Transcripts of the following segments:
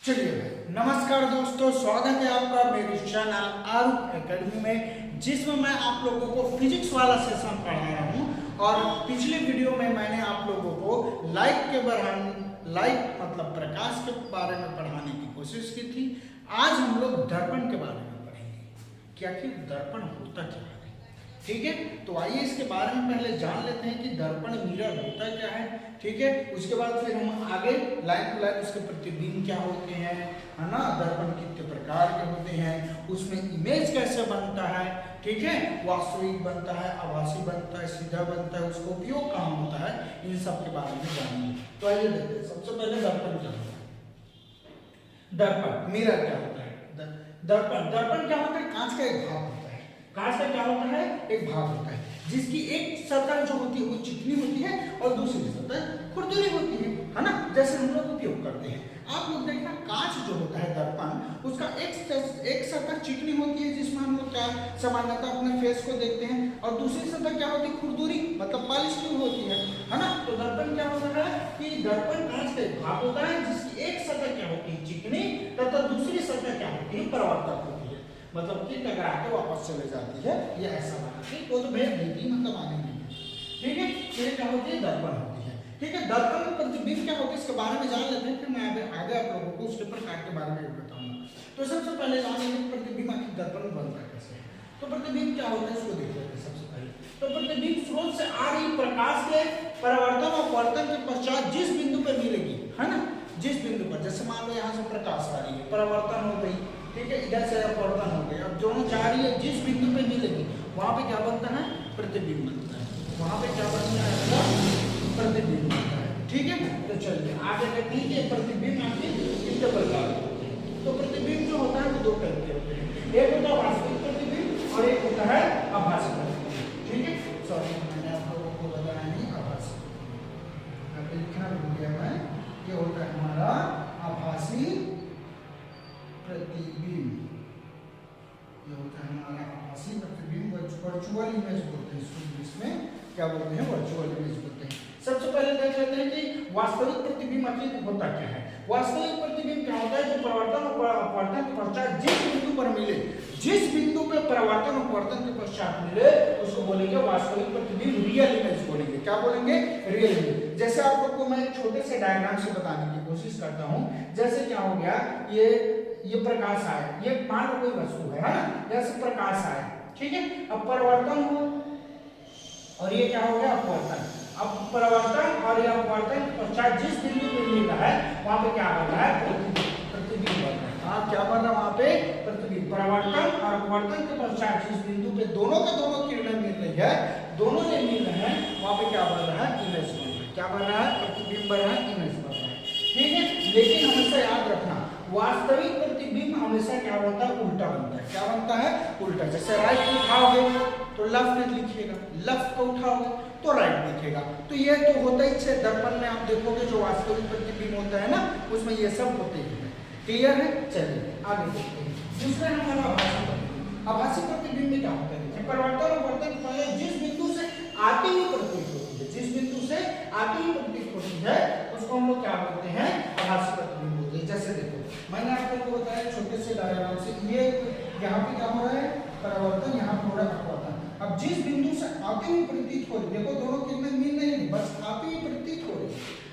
चलिए भाई, नमस्कार दोस्तों, स्वागत है आपका मेरे चैनल आरूप एकेडमी में, जिसमें मैं आप लोगों को फिजिक्स वाला सेशन पढ़ा रहा हूँ। और पिछले वीडियो में मैंने आप लोगों को लाइट मतलब प्रकाश के बारे में पढ़ाने की कोशिश की थी। आज हम लोग दर्पण के बारे में पढ़ेंगे कि आखिर दर्पण होता क्या है। ठीक है, तो आइए इसके बारे में पहले जान लेते हैं कि दर्पण मिरर होता क्या है। ठीक है, उसके बाद फिर हम आगे लाइन टू लाइन उसके प्रतिबिंब क्या होते हैं, है ना, दर्पण कितने प्रकार के होते हैं, उसमें इमेज कैसे बनता है, ठीक है, वास्तविक बनता है, आभासी बनता है, सीधा बनता है, उसका उपयोग कहाँ होता है, इन सब के बारे में जानेंगे। तो आइए देखते हैं, सबसे पहले दर्पण क्या होता है। दर्पण मिरर क्या होता है। दर्पण क्या होता है, कांच का एक भाग होता है। कांच का क्या होता है, एक भाग होता है जिसकी एक सतह जो होती है वो चिकनी होती है और दूसरी सतह खुरदुरी होती है ना, जैसे हम लोग उपयोग करते हैं। आप लोग देखना, कांच जो होता है दर्पण, उसका एक सतह चिकनी होती है जिसमें हम लोग क्या सामान्यतः अपने फेस को देखते हैं, और दूसरी सतह क्या होती है, खुरदुरी मतलब पॉलिश की होती है ना। तो दर्पण क्या होता है कि दर्पण कांच का एक भाग होता है जिसकी एक सतह क्या होती है, चिकनी, तथा दूसरी सतह क्या होती है, परावर्तक होती है, मतलब कि टकरा के वापस चले जाती है। ये ऐसा बना कि वो तो भेज देती मतलब आने नहीं है। ठीक है, ये क्या होती है, दर्पण होती है। ठीक है, दर्पण में प्रतिबिंब क्या होती है इसके बारे में जान लेते हैं, फिर मैं आगे आप लोगों को उसके प्रकार के बारे में बताऊंगा। तो सबसे पहले जान लेते हैं प्रतिबिंब आखिर दर्पण में बनता कैसे है। तो प्रतिबिंब क्या होता है इसको देख लेते हैं सबसे पहले। तो प्रतिबिंब स्रोत से आ रही प्रकाश के परावर्तन और अपवर्तन के पश्चात जिस बिंदु पर मिलेगी, है ना, जिस बिंदु पर, जैसे मान लो यहाँ से प्रकाश आ रही है, परावर्तन हो गई, ठीक है, इधर से अपवर्तन हो गया, अब दोनों जा रही है, जिस बिंदु पे मिलेगी वहां पे क्या बनता है, प्रतिबिंब बनता है। वहां पे क्या बनता है, प्रतिबिंब बनता है। ठीक है, तो चलिए आगे देखते हैं कि प्रतिबिंब आखिर कितने प्रकार के होते हैं। तो प्रतिबिंब जो होता है वो दो तरह के होते हैं, एक होता है वास्तविक प्रतिबिंब और एक होता है आभासी प्रतिबिंब। ठीक है, सॉरी मैंने आप लोगों को बताया नहीं, आभासी लिखना भूल गया मैं। ये होता है हमारा आभासी प्रतिबिंब, ये होता है हमारा आभासी प्रतिबिंब, वर्चुअल इमेज बोलते हैं इसको, इसमें क्या बोलते हैं, वर्चुअल इमेज बोलते हैं। सबसे पहले देख लेते हैं कि वास्तविक प्रतिबिंब आखिर होता क्या है। वास्तविक प्रतिबिंब क्या होता है, जो परावर्तन और अपवर्तन के पश्चात जिस बिंदु पर मिले, जिस बिंदु पे परावर्तन और अपवर्तन के पश्चात मिले उसको बोलेंगे वास्तविक प्रतिबिंब, रियल इमेज बोलेंगे। क्या बोलेंगे, रियल इमेज। जैसे आप लोग को मैं एक छोटे से डायग्राम से बताने की कोशिश करता हूं। जैसे क्या हो गया, ये प्रकाश आया, ये मान लो कोई वस्तु है ना, जैसे प्रकाश आया, ठीक है, अब परावर्तन हो और ये क्या हो गया, अपवर्तन। अब परावर्तन और ये अपवर्तन के पश्चात जिस बिंदु पे मिल रहा है वहां पे क्या बन रहा है, प्रतिबिंब बन रहा है। हाँ, क्या बन रहा है वहां पे, प्रतिबिंब। परावर्तन और अपवर्तन के पश्चात जिस बिंदु पे दोनों के दोनों किरणें मिल रही है, दोनों ने मिल रहे हैं, वहां पे क्या बन रहा है, इमेज बन रहा है। क्या बन रहा है, प्रतिबिंब बन रहा है, इमेज बन रहा है। ठीक है, लेकिन हमेशा याद रखना, वास्तविक प्रतिबिंब हमेशा क्या बनता है, उल्टा बनता है। क्या बनता है, उल्टा। जैसे राइट को उठाओगे तो लेफ्ट लिखिएगा, लेफ्ट को उठाओगे तो राइट दिखेगा। तो ये तो होता ही है दर्पण में, आप देखोगे जो वास्तविक प्रतिबिंब होता है ना, उसमें ये सब होते हैं। क्लियर है, चलिए आगे देखते हैं। दूसरा हमारा आभासी प्रतिबिंब। आभासी प्रतिबिंब में क्या होता है, परावर्तन और अपवर्तन पहले जिस बिंदु से आती हुई प्रतीत होती है, जिस बिंदु से आती हुई प्रतीत होती है उसको हम लोग क्या बोलते हैं, आभासी प्रतिबिंब बोलते हैं। जैसे देखो, मैंने आप लोगों को बताया छोटे से डायग्राम से, ये यहाँ पे क्या हो रहा है, परावर्तन, यहाँ पे हो रहा है अपवर्तन। अब जिस बिंदु से आती हुई प्रतीत हो रही, देखो दोनों किरणें मिल नहीं, बस आती हुई प्रतीत हो रही,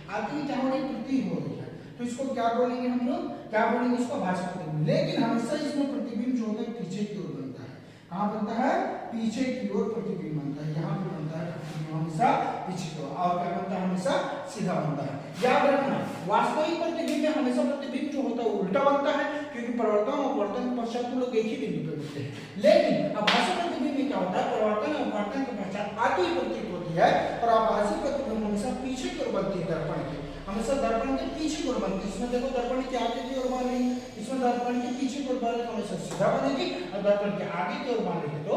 आती हुई क्या हो रही, प्रतीत हो रही है, तो इसको क्या बोलेंगे हम लोग, क्या बोलेंगे, इसको आभासी प्रतिबिंब। लेकिन हमेशा इसमें प्रतिबिंब जो होता है पीछे की ओर बनता है। कहाँ बनता है, पीछे की ओर प्रतिबिंब बनता है, यहाँ पे बनता है प्रतिबिंब हमेशा पीछे की ओर, और क्या बनता है, हमेशा सीधा बनता है। याद रखना, वास्तविक प्रतिबिंब में हमेशा प्रतिबिंब जो होता है उल्टा बनता है, क्योंकि परावर्तन और अपवर्तन के पश्चात हम लोग एक ही बिंदु पे मिलते हैं। लेकिन आभासी प्रतिबिंब में क्या होता है, परावर्तन और अपवर्तन के पश्चात आती हुई प्रतीत होती है, और आभासी प्रतिबिंब हमेशा पीछे की ओर बनती है, दर्पण के हमेशा दर्पण के पीछे की ओर बनती है। इसमें देखो दर्पण के आगे की ओर बन रही है, इसमें दर्पण के पीछे की ओर बन रही है, हमेशा सीधा बनेगी, और दर्पण के आगे की ओर बन रही है तो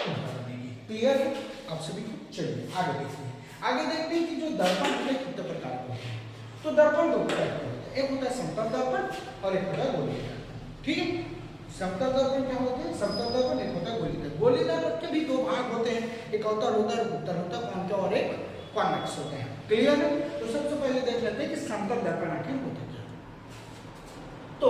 उल्टा बनेगी। क्लियर है आप सभी को, चलिए आगे देखते हैं। आगे देखते हैं कि जो दर्पण होते हैं कितने प्रकार के होते हैं। तो दर्पण दो प्रकार के होते हैं, एक होता है समतल दर्पण और एक होता है गोलीय दर्पण। ठीक है, समतल दर्पण क्या होते हैं, समतल दर्पण, एक होता है गोलीय दर्पण। गोलीय दर्पण के भी दो भाग होते हैं, एक अवतल होता है, उत्तल होता है, कॉन्केव और एक कॉन्वेक्स होते हैं। क्लियर है, तो सबसे पहले देख लेते हैं कि समतल दर्पण आखिर होता क्या है। तो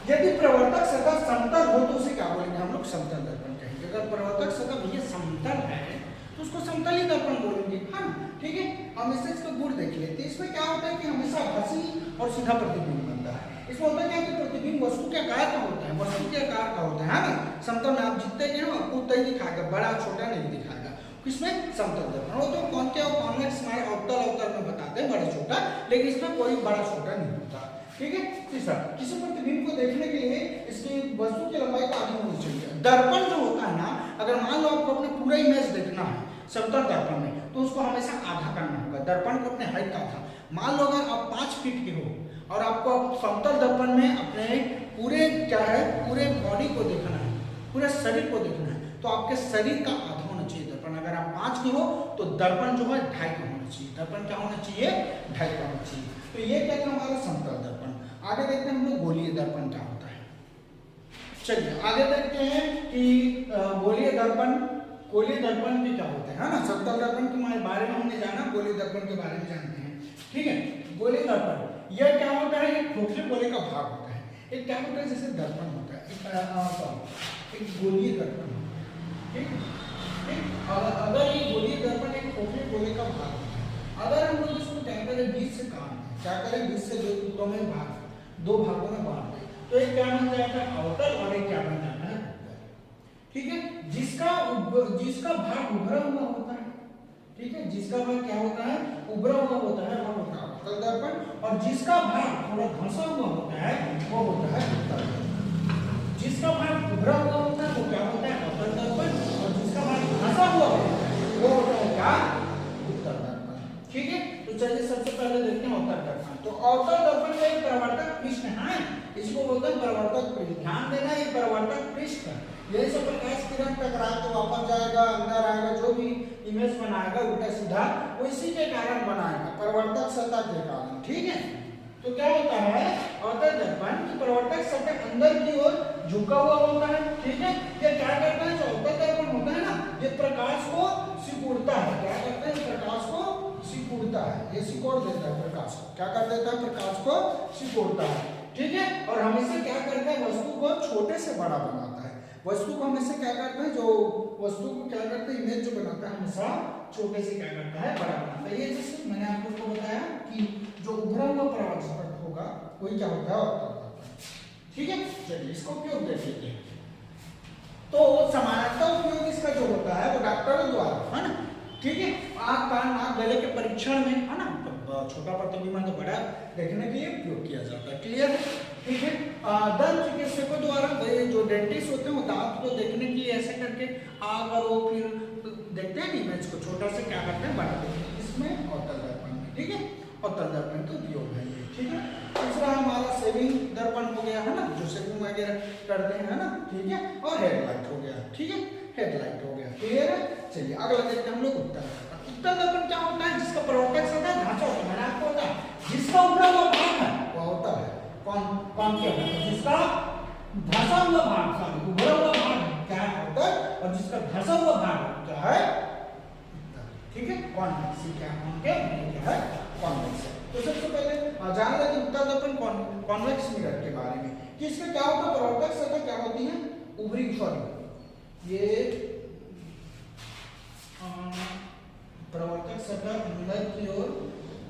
यदि प्रवर्तक सतह समतल हो तो उसे क्या बोलेंगे हम लोग? समतल दर्पण कहेंगे। अगर प्रवर्तक सतह भैया समतल है तो उसको समतल ही दर्पण बोलेंगे, है ना? ठीक है, हम इसका गुण देख लेते हैं। इसमें क्या होता है कि हमेशा घसी और सीधा प्रतिबिंब बनता है। इसमें होता है क्या कि प्रतिबिंब वस्तु के आकार का होता है, वस्तु के आकार का होता है ना? समतल में आप जितने गए हो आपको उतना ही दिखाएगा, बड़ा छोटा नहीं दिखाएगा। किसमें? समतल दर्पण। वो तो कौन क्या कॉन्वेक्स हमारे अवतल में बताते हैं बड़ा छोटा, लेकिन इसमें कोई बड़ा छोटा नहीं होता। ठीक है। तीसरा, किसी प्रतिबिंब को देखने के लिए इसकी वस्तु की लंबाई का आधी होनी चाहिए। दर्पण जो होता है ना, अगर मान लो आपको अपने पूरा इमेज देखना है समतल दर्पण में, तो उसको हमेशा आधा करना होगा, दर्पण को अपने हाइट का आधा। मान लो अगर आप 5 फीट के हो और आपको समतल दर्पण में अपने पूरे क्या है, पूरे बॉडी को देखना है, पूरे शरीर को देखना है, तो आपके शरीर का आधा होना चाहिए दर्पण। अगर आप 5 के हो तो दर्पण जो है 2.5 का होना चाहिए। दर्पण क्या होना चाहिए? 2.5 का होना चाहिए। तो ये क्या था हमारा समतल दर्पण। आगे देखते हैं हम लोग गोलीय दर्पण क्या होता है। चलिए आगे देखते हैं कि गोलीय दर्पण, गोलीय दर्पण भी क्या होता है ना? समतल दर्पण के बारे में हमने जाना, गोलीय दर्पण के बारे में जानते हैं। ठीक है, गोलीय दर्पण यह क्या होता है? एक खोखले गोले का भाग होता है। एक क्या होता है? जैसे दर्पण होता है, एक गोलीय दर्पण होता है। ठीक, अगर ये गोलीय दर्पण एक खोखले गोले का भाग होता है, अगर हम लोग इसको क्या करें, बीच से काट दें, क्या करें, बीच से दो भागों में बांट दें, तो एक क्या बन जाएगा? अवतल, और एक क्या बन जाता है? ठीक है, जिसका भाग उभरा हुआ होता है, ठीक है, जिसका भाग क्या होता है? उभरा हुआ होता है, वो होता है अवतल दर्पण, और जिसका भाग थोड़ा घसा हुआ होता है वो होता है उत्तल दर्पण। जिसका भाग उभरा हुआ होता है वो क्या होता है? अवतल दर्पण, और जिसका भाग घसा हुआ होता है वो होता है क्या? उत्तल दर्पण। ठीक है, तो चलिए सबसे पहले देखते हैं अवतल दर्पण। तो अवतल दर्पण का एक परावर्तक पृष्ठ है, इसको बोलते हैं परावर्तक पृष्ठ। ध्यान देना, ये परावर्तक पृष्ठ है, यही सब प्रकाश किरण टकरा के वापस जाएगा, अंदर आएगा, जो भी इमेज बनाएगा उल्टा सीधा, वो इसी के कारण बनाएगा, परावर्तक सतह के कारण। ठीक है, तो क्या होता है? अवतल दर्पण की परावर्तक सतह अंदर की ओर झुका हुआ होता है। ठीक है, ये क्या करता है? जो अवतल दर्पण होता है ना, ये प्रकाश को सिकुड़ता है। क्या करता है? प्रकाश को सिकुड़ता है, ये सिकोड़ देता है प्रकाश को। क्या कर देता है? प्रकाश को सिकोड़ता है। ठीक है, और हमेशा क्या करता है? वस्तु को छोटे से बड़ा बनाता है। वस्तु को हमेशा क्या करता है? जो वस्तु को क्या करता है? इमेज जो बनाता है हमेशा छोटे से क्या करता है? बड़ा बनाता है। ये जैसे मैंने आप लोगों को बताया कि जो उभरा हुआ परावर्तक होगा वही क्या होता है? अवतल दर्पण। ठीक है, चलिए इसको उपयोग देख लेते हैं। तो समानता उपयोग इसका जो होता है वो डॉक्टरों द्वारा, है ना? ठीक है, आंख कान नाक गले के परीक्षण में, है ना, छोटा प्रतिबिंब तो बड़ा देखने के लिए उपयोग किया जाता है। क्लियर? ठीक है, दंत चिकित्सकों द्वारा जो डेंटिस्ट होते हैं वो दांत को देखने के लिए ऐसे करके अगर वो फिर देखते हैं इमेज को छोटा से क्या करते हैं? बड़ा देखते हैं। इसमें अवतल दर्पण में, ठीक है, अवतल दर्पण का उपयोग है ये। ठीक है, दूसरा हमारा सेविंग दर्पण हो गया, है ना, जो सेविंग वगैरह करते हैं, है ना, ठीक है, और हेडलाइट हो गया। ठीक है, हेडलाइट हो गया। क्लियर है? चलिए अगला देखते हैं हम लोग उत्तल दर्पण। उत्तल दर्पण क्या होता है? जिसका परावर्तक सतह ढांचा होता है, मैंने आपको बताया, जिसका उभरा हुआ भाग है वो अवतल है। कौन क्या है? जिसका धंसा हुआ भाग, सॉरी उभरा हुआ भाग क्या है? अवतल, और जिसका धंसा हुआ भाग क्या है? ठीक है, कॉन्वेक्स। क्या है? कॉन्वेक्स। तो सबसे पहले जान लेते हैं उत्तल दर्पण कॉन्वेक्स मिरर के बारे में कि इसमें क्या होता है? परावर्तक सतह क्या होती है? उभरी, सॉरी ये परावर्तक सतह अंदर की ओर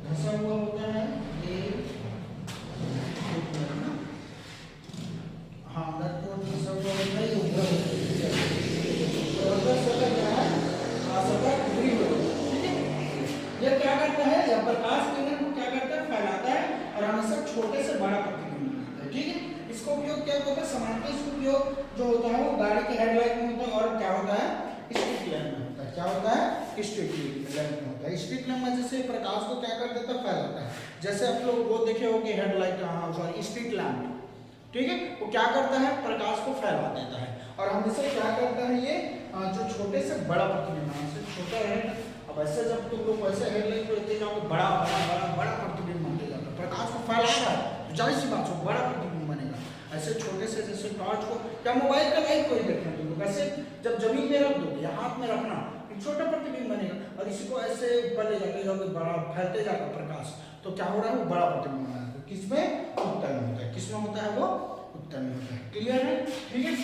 धंसा हुआ होता है। ये हाँ, अंदर की ओर धंसा हुआ होता है, ये उभरा होता है। परावर्तक सतह क्या है? सतह उभरी हुई। ठीक है, यह क्या करता है? जब प्रकाश किरण को क्या करता है? फैलाता है और हमेशा छोटे से बड़ा प्रतिबिंब बनाता है। ठीक है, इसका उपयोग क्या होता है? समानता इसका उपयोग जो होता है वो गाड़ी के हेडलाइट में होता है, और क्या होता है? स्ट्रीट लैंप में होता है। क्या होता है? स्ट्रीट लैंप में होता है। स्ट्रीट लैंप में जैसे प्रकाश को क्या कर देता है? फैलाता है। जैसे आप लोग वो देखे होंगे हेडलाइट, सॉरी स्ट्रीट लैंप, ठीक है, वो क्या करता है? प्रकाश को फैला देता है। और हमेशा क्या करता है? ये जो छोटे से बड़ा प्रतिबिंब, हमसे छोटा है, अब ऐसे जब तुम लोग वैसे हेडलाइट को लेते जाओगे बड़ा बड़ा बड़ा बड़ा प्रतिबिंब बनते जाता है। प्रकाश को फैलाएगा तो जाहिर सी बात है बड़ा प्रतिबिंब बनेगा। ऐसे छोटे से जैसे टॉर्च को या मोबाइल का लाइट को ही देखना तुम लोग, ऐसे जब जमीन में रख दोगे या हाथ में रखना, एक छोटा प्रतिबिंब बनेगा, और इसी को ऐसे ऊपर ले जाते जाओगे, बड़ा फैलते जाएगा प्रकाश, तो क्या हो रहा है? वो बड़ा प्रतिबिंब बना है। किसमें? उत्तल में होता है। किसमें होता उत्तर में होता है। क्लियर है? ठीक है।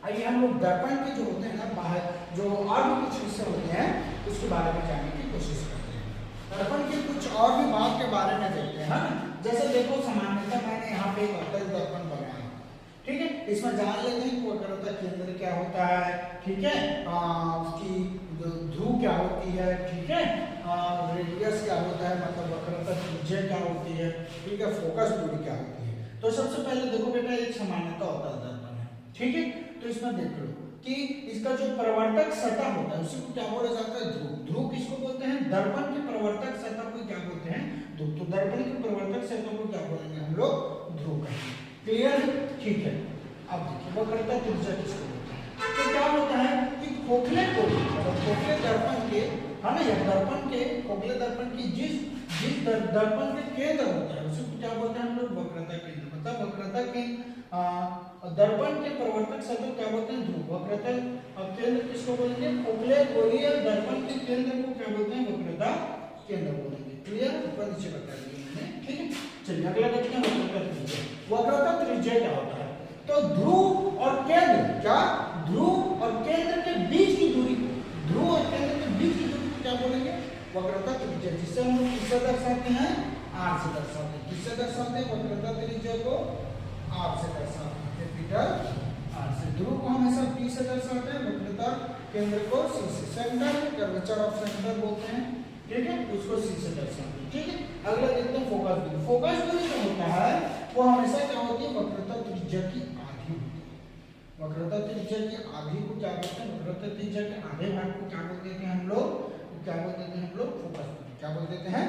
आइए हम लोग दर्पण के जो होते हैं ना बाहर जो और भी कुछ हिस्से होते हैं उसके बारे में जानने की कोशिश करते हैं। दर्पण के कुछ और भी भाग के बारे में देखते हैं, है ना। जैसे देखो सामान्यतः मैंने यहाँ पे एक अवतल दर्पण बनाया, ठीक है। इसमें जान लेते हैं वक्रता केंद्र क्या होता है, ठीक है, उसकी ध्रुव क्या होती है, ठीक है, रेडियस क्या होता है, मतलब वक्रता त्रिज्या क्या होती है, ठीक है, फोकस दूरी क्या होती है। तो सबसे पहले देखो बेटा एक सामान्यतः अवतल दर्पण है, ठीक है। तो इसमें देख लो कि इसका जो प्रवर्तक सतह होता है उसी को क्या बोला जाता है, ध्रुव। ध्रुव किसको बोलते हैं, दर्पण की प्रवर्तक सतह को क्या बोलते हैं, ध्रुव। तो दर्पण की प्रवर्तक सतह को क्या बोलेंगे हम लोग, ध्रुव कहेंगे। क्लियर? ठीक है। अब देखिए वक्रता त्रिज्या किसको बोलते हैं। तो क्या होता है कि खोखले को मतलब खोखले दर्पण के, है ना, या दर्पण के खोखले दर्पण की जिस दर्पण के केंद्र होता है उसी को क्या बोलते हैं हम लोग, वक्रता केंद्र। मतलब वक्रता के दर्पण के प्रवर्तक सतह क्या बोलते हैं, ध्रुव। वक्रता केंद्र किसको बोलेंगे, खोखले गोलीय दर्पण के केंद्र को क्या बोलते हैं, वक्रता केंद्र बोलेंगे। क्लियर? ऊपर नीचे बता दिया मैंने, ठीक है। चलिए अगला देखते हैं वक्रता त्रिज्या। वक्रता त्रिज्या क्या होता है, तो ध्रुव और केंद्र, क्या, ध्रुव और केंद्र के बीच की दूरी, ध्रुव और केंद्र के बीच की दूरी को क्या बोलेंगे, वक्रता त्रिज्या। जिससे हम लोग किससे दर्शाते हैं, आर से दर्शाते हैं। किससे दर्शाते हैं, वक्रता त्रिज्या को आर से दर्शाते हैं, कैपिटल आर से। ध्रुव को हमेशा पी से दर्शाते हैं, वक्रता केंद्र को सी से। सेंटर कर्वेचर ऑफ सेंटर बोलते हैं, ठीक है, उसको सी से दर्शाते हैं, ठीक है। अगला देखते हैं फोकस दूरी। फोकस दूरी जो होता है वो हमेशा क्या होती है, वक्रता त्रिज्या की आधी होती है। वक्रता त्रिज्या की आधी को क्या बोलते हैं, वक्रता त्रिज्या के आधे भाग को क्या बोल देते हैं हम लोग, क्या बोल देते हैं हम लोग, फोकस दूरी। क्या बोल देते हैं,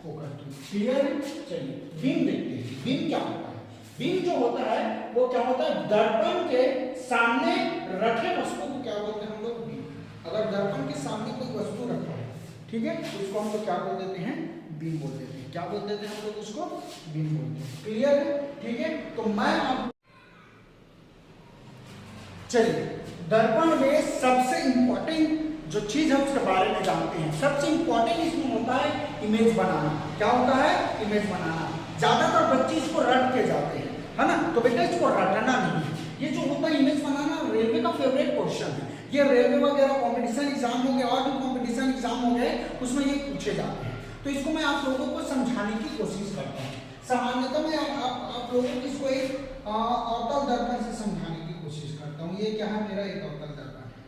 फोकस दूरी। क्लियर? चलिए बीम देखते हैं। बीम क्या होता है, बीम जो होता है वो क्या होता है, दर्पण के सामने रखे वस्तु को क्या बोलते हैं हम लोग, बीम। अगर दर्पण के सामने कोई वस्तु रखा है, ठीक है, तो उसको हम लोग क्या बोल देते हैं, बीम बोल देते हैं। क्या बोल देते हैं हम लोग उसको, बीम बोलते हैं। क्लियर है? ठीक है। तो मैं आप चलिए दर्पण में सबसे इंपॉर्टेंट जो चीज है उसके बारे में जानते हैं। सबसे इंपॉर्टेंट इसमें होता है इमेज बनाना। क्या होता है, इमेज बनाना। ज्यादातर बच्चे इसको रट के जाते हैं, है ना, तो बेटा इसको रटना नहीं है। ये जो होता है इमेज बनाना रेलवे का फेवरेट क्वेश्चन है। ये रेलवे वगैरह कंपटीशन एग्जाम हो गए और भी कंपटीशन एग्जाम हो गए उसमें ये पूछे जाते हैं। तो इसको मैं आप लोगों को समझाने की कोशिश करता हूँ। सामान्यतः मैं आप लोगों को इसको एक अवतल दर्पण से समझाने की कोशिश करता हूँ। ये क्या है, मेरा एक अवतल दर्पण है,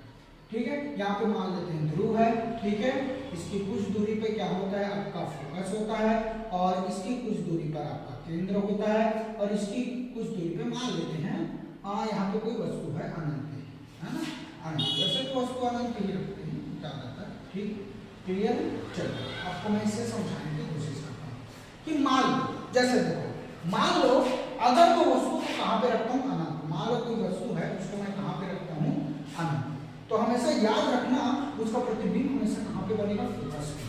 ठीक है। यहाँ पे मान लेते हैं ध्रुव है, ठीक है। इसकी कुछ दूरी पे क्या होता है, आपका फोकस होता है, और इसकी कुछ दूरी पर आपका केंद्र होता है, और इसकी कुछ दूरी पे मान लेते हैं यहाँ पे कोई वस्तु है अनंत, है ना, अनंत। वैसे तो वस्तु अनंत ही रखते हैं ज्यादातर, ठीक। क्लियर? चलो आपको मैं इसे समझाने की कोशिश करता हूँ कि मान लो, जैसे देखो, मान लो अगर मैं वस्तु को कहाँ पे रखता हूँ, अनंत। मान लो कोई वस्तु है उसको मैं कहाँ पे रखता हूँ, अनंत। तो हमेशा याद रखना उसका प्रतिबिंब हमेशा कहाँ पे बनेगा, फोकस पे।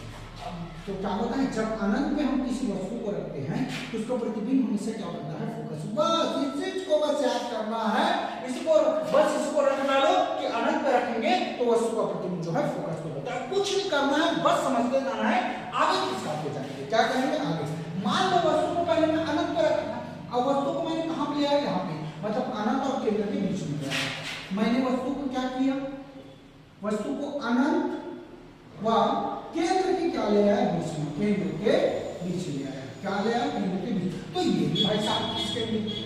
तो क्या होता है, जब अनंत में हम किसी वस्तु को रखते हैं तो उसका प्रतिबिंब हमेशा क्या बनता है, फोकस। बस इस चीज को बस याद करना है, इसको बस इसको रख डालो कि अनंत पे रखेंगे तो वस्तु का प्रतिबिंब जो है फोकस पे होता है। कुछ नहीं करना है, बस समझते जाना है। आगे किस बात पे जाएंगे, क्या करेंगे आगे। मान लो वस्तु को पहले मैं अनंत पे रखा, अब वस्तु को मैंने कहाँ पे लिया, यहाँ पे, मतलब अनंत और केंद्र के बीच में लिया। मैंने वस्तु को क्या किया, वस्तु को अनंत व केंद्र की क्या ले आया, बीच में, केंद्र के बीच ले आया। क्या ले आया, केंद्र के बीच। तो ये भी भाई साहब किसके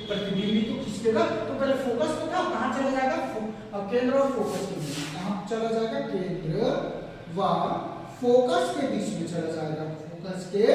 प्रतिबिंब भी तो खिसकेगा, तो पहले फोकस पे था, कहाँ चला जाएगा, केंद्र और फोकस के बीच। कहाँ चला जाएगा, केंद्र व फोकस के बीच में चला जाएगा, फोकस के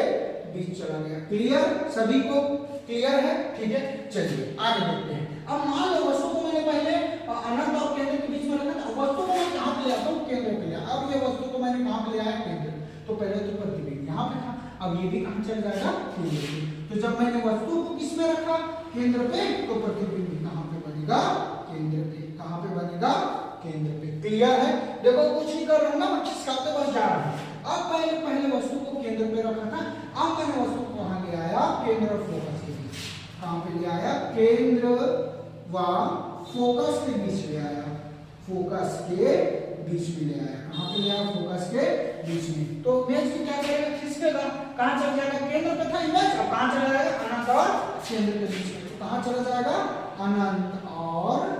बीच चला गया। क्लियर? सभी को क्लियर है? ठीक है। चलिए आगे देखते हैं। अब मान लो वस्तु को मैंने पहले अनंत और केंद्र के बीच में रखा था। वस्तु को मैं कहाँ पे लाता हूँ, केंद्र पे लिया। अब ये वस्तु को मैंने कहाँ पे लिया है, केंद्र। तो पहले तो प्रतिबिंब यहाँ पे था, अब ये भी कहाँ चल जाएगा, केंद्र पे। तो जब मैंने वस्तु को किस में रखा, केंद्र पे, तो प्रतिबिंब कहाँ पे बनेगा, केंद्र पे। कहाँ पे बनेगा, केंद्र पे। क्लियर है? देखो कुछ नहीं कर रहा हूँ ना, मैं खिसकाते बस जा रहा हूँ। अब पहले वस्तु को केंद्र पे रखा था, अब मैंने वस्तु को कहाँ ले आया, केंद्र और फोकस के बीच। कहाँ पे ले आया, केंद्र व फोकस के बीच ले आया, फोकस के बीच में ले आया। कहाँ पे ले आया, फोकस के बीच में। तो इमेज की क्या करेगा, खिसकेगा, कहाँ चल जाएगा, केंद्र पे था इमेज, अब कहाँ चला जाएगा, अनंत और केंद्र के बीच में। तो कहाँ चला जाएगा, अनंत और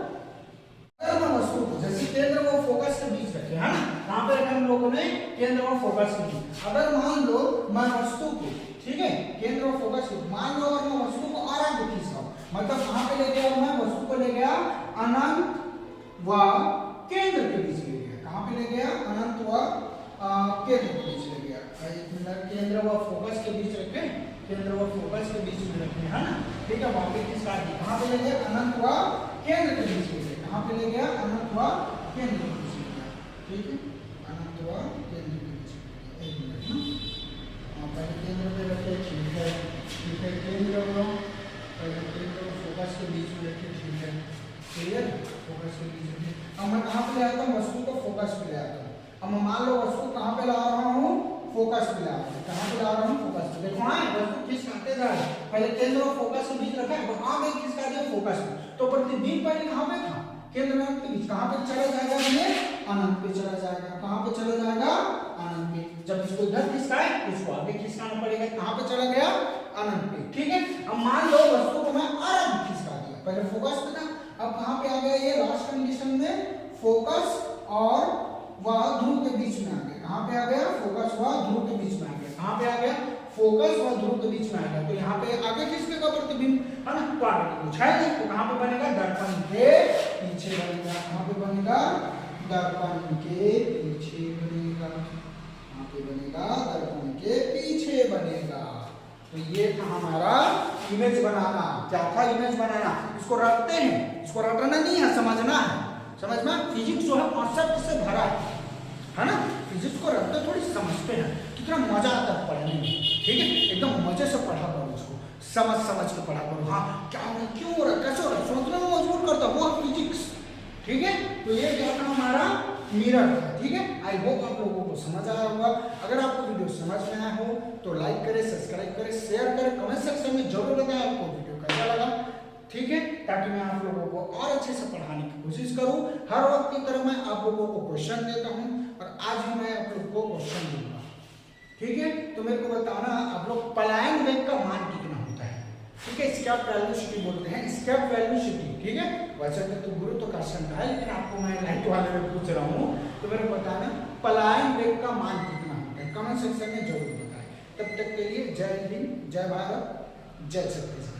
वस्तु को जैसे केंद्र व फोकस के बीच रखे, है ना, कहां पे रखे हम लोगों ने, केंद्र और फोकस के बीच। अगर मान लो मैं वस्तु को, ठीक है, केंद्र और फोकस को मान लो और मैं वस्तु को और आगे खींच रहा हूं, मतलब कहां पे ले गया मैं वस्तु को, ले गया अनंत व केंद्र के बीच ले गया। कहां पे ले गया, अनंत व केंद्र के बीच ले गया। केंद्र व फोकस के बीच रखे, केंद्र व फोकस के बीच में रखे, है ना, ठीक है। वहां पे किसका, कहां पे ले गया, अनंत व केंद्र के बीच ले गया। कहां पे ले गया, अनंत व केंद्र के बीच ले गया, ठीक है, अनंत व केंद्र के बीच। एक मिनट ना, पहले केंद्र पे रखे, ठीक है, ठीक है, केंद्र व पहले केंद्र और फोकस के बीच में रखे, ठीक है, क्लियर, फोकस के बीच में। अब मैं कहां पे ले आता हूं, वस्तु को फोकस पे ले आता हूं। अब मैं मान लो वस्तु कहां पे ला रहा हूं, फोकस पे ला रहा हूं। कहां पे ला रहा हूं, फोकस पे। देखो हां, वस्तु खिसकाते जा रहा है, पहले केंद्र और फोकस के बीच रखा है, अब आगे खिसका दिया फोकस पे, तो प्रतिबिंब पहले कहां पे था, केंद्र और के बीच। कहां पे चला जाएगा, ये अनंत पे चला जाएगा। कहां पे चला जाएगा, अनंत पे। जब इसको इधर खिसकाए, इसको आगे खिसकाना पड़ेगा। कहां पे चला गया, अनंत पे, ठीक है। अब मान लो वस्तु को मैं और आगे खिसका दिया, पहले फोकस पे था, अब कहां पे आ गया, ये लास्ट कंडीशन में फोकस और वह ध्रुव के बीच में आ गया। कहां पे आ गया, फोकस व ध्रुव के बीच में आ गया। कहां पे आ गया, फोकस व ध्रुव के बीच में आ गया। तो यहाँ पे आगे किसका प्रतिबिंब, है ना, तो आगे कुछ है नहीं, तो कहां पे बनेगा, दर्पण के पीछे बनेगा। कहां पे बनेगा, दर्पण के पीछे बनेगा। कहां पे बनेगा, दर्पण के पीछे बनेगा। तो ये था हमारा इमेज बनाना। क्या था, इमेज बनाना। इसको रटते हैं, इसको रटना नहीं है, समझना है। समझ में, फिजिक्स जो है कॉन्सेप्ट से भरा है ना, फिजिक्स को रटते थोड़ी समझते हैं, कितना मजा आता है पढ़ने में, ठीक है, एकदम मजे से पढ़ा करो, उसको समझ समझ के पढ़ा करो। हाँ, क्या हो रहा, क्यों हो रहा, कैसे हो रहा, सोचने में मजबूर करता वो फिजिक्स, ठीक है। तो ये क्या था हमारा मिरर था, ठीक है। आई होप आप लोगों को समझ आया होगा। अगर आपको वीडियो समझ में आया हो तो लाइक करें, सब्सक्राइब करें, शेयर करें, कमेंट सेक्शन में जरूर बताएं आपको वीडियो कैसा लगा, ठीक है, ताकि मैं आप लोगों को और अच्छे से पढ़ाने की कोशिश करूं। हर वक्त की तरह मैं आप लोगों को क्वेश्चन देता हूं और आज भी मैं आप लोगों को क्वेश्चन दूंगा, ठीक है। तो मेरे को बताना आप लोग पलायन वेग का मान कितना होता है, ठीक है। स्केप वेलोसिटी बोलते हैं, स्केप वेलोसिटी, ठीक है। वैसे तो गुरुत्वाकर्षण का है, लेकिन आपको मैं लाइट वाले में पूछ रहा हूँ, तो मेरे को बताना पलायन वेग का मान कितना होता है, कमेंट सेक्शन में जरूर बताएं। तब तक के लिए जय हिंद, जय भारत, जय छत्तीसगढ़।